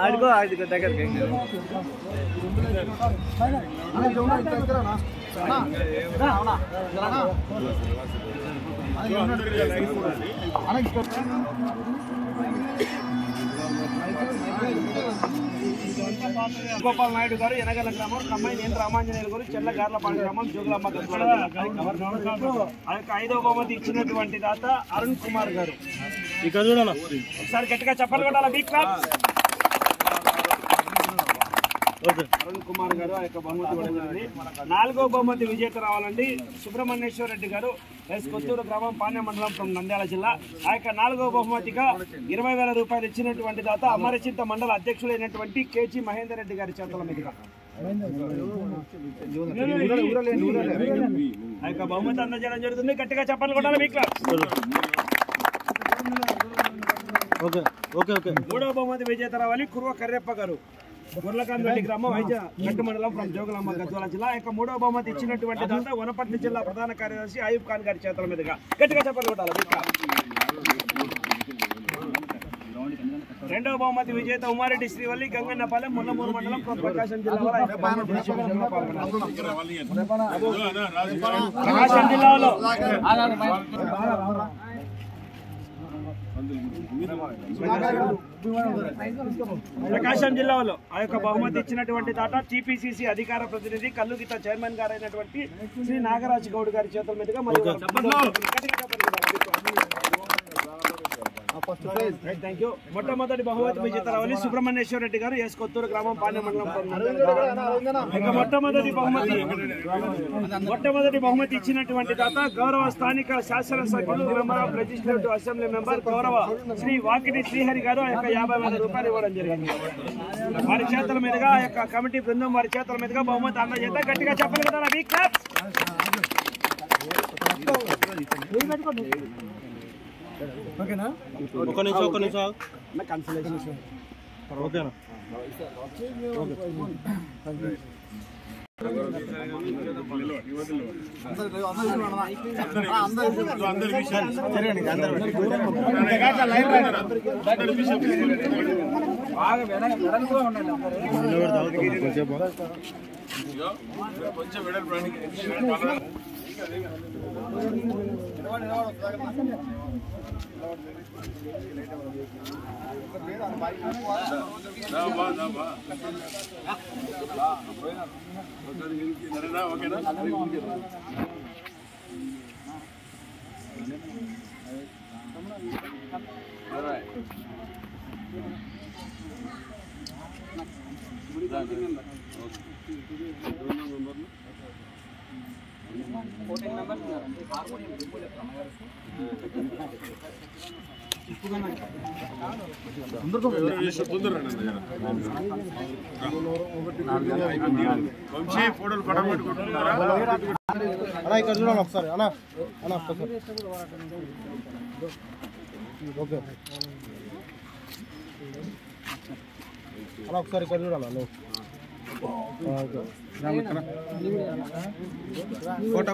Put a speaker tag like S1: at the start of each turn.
S1: ఆడుకో ఆడుకో దగ్గరికి గోపాల్ నాయుడు గారు ఎనగల గ్రామం కమ్మాయి నేను రామాంజనేయులు గారు చెల్ల గార్లపాడు గ్రామం జోగులమ్మ ఆ యొక్క 5వ బహుమతి ఇచ్చినటువంటి దాత అరుణ్ కుమార్ గారు ఇక్కడ చూడాలి ఒకసారి గట్టిగా చెప్పాలి కొట్టాలా బిగ్ క్లాప్ అరుణ్ కుమార్ గారు ఆ యొక్క బహుమతి ఇవ్వడం జరిగింది 4వ బహుమతి విజేత రావాలండి సుబ్రహ్మణ్యేశ్వర రెడ్డి గారు ఎస్ కొత్తూరు గ్రామం పాణ్య మండలం ఫ్రమ్ నంద్యాల జిల్లా ఆ యొక్క 4వ బహుమతిగా 20,000 రూపాయలు ఇచ్చినటువంటి దాత అమరచింత మండల అధ్యక్షులైనటువంటి కేజీ మహేందర్ రెడ్డి గారి చేతుల మీదుగా ఆ యొక్క బహుమతి అందజేయడం జరుగుతుంది గట్టిగా చెప్పాలి కొట్టాలి మీకు 3వ బహుమతి విజేత రావాలి కుర్వ కర్రెప్ప గారు గుర్లకాందరెడ్డి గ్రామం గట్టు మండలం ఫ్రమ్ జోగులమ్మ గద్వాల జిల్లా యొక్క 3వ బహుమతి ఇచ్చినటువంటి దాంతో వనపర్తి జిల్లా ప్రధాన కార్యదర్శి అయూబ్ ఖాన్ గారి చేతుల మీదుగా గట్టిగా చెప్పాలి కొట్టాలి 2వ బహుమతి విజేత ఉమారెడ్డి శ్రీవల్లి గంగన్నపాలెం ముల్లమూరు మండలం ప్రకాశం జిల్లాలో ప్రకాశం జిల్లాలో ఆ యొక్క బహుమతి ఇచ్చినటువంటి దాట టీపీసీసీ అధికార ప్రతినిధి కల్లుగీత చైర్మన్ గారు అయినటువంటి శ్రీ నాగరాజ్ గౌడ్ గారి చేతుల మీదుగా థ్యాంక్ యూ మొట్టమొదటి బహుమతి విజేత రావాలి సుబ్రహ్మణ్యేశ్వర రెడ్డి గారు ఎస్ కొత్తూరు గ్రామం పాణ్య మండలం మొట్టమొదటి బహుమతి ఇచ్చినటువంటి దాత గౌరవ స్థానిక శాసనసభ్యులు member of legislative assembly member గౌరవ శ్రీ వాకిటి శ్రీహరి గారు ఆ యొక్క 50,000 రూపాయలు ఇవ్వడం జరిగింది వారి చేతుల మీదుగా ఆ యొక్క కమిటీ బృందం వారి చేతుల మీదుగా బహుమతి అందజేత గట్టిగా చెప్పాలి కదా బిగ్ క్లాప్ ఓకేనా ఒక నిమిషం కన్సల్టేషన్ ఓకేనా కొంచెం ఇక్కడ చూడండి ఒకసారి అన్నా ఓకే అలా ఒకసారి ఇక్కడ చూడాలి ఫోటో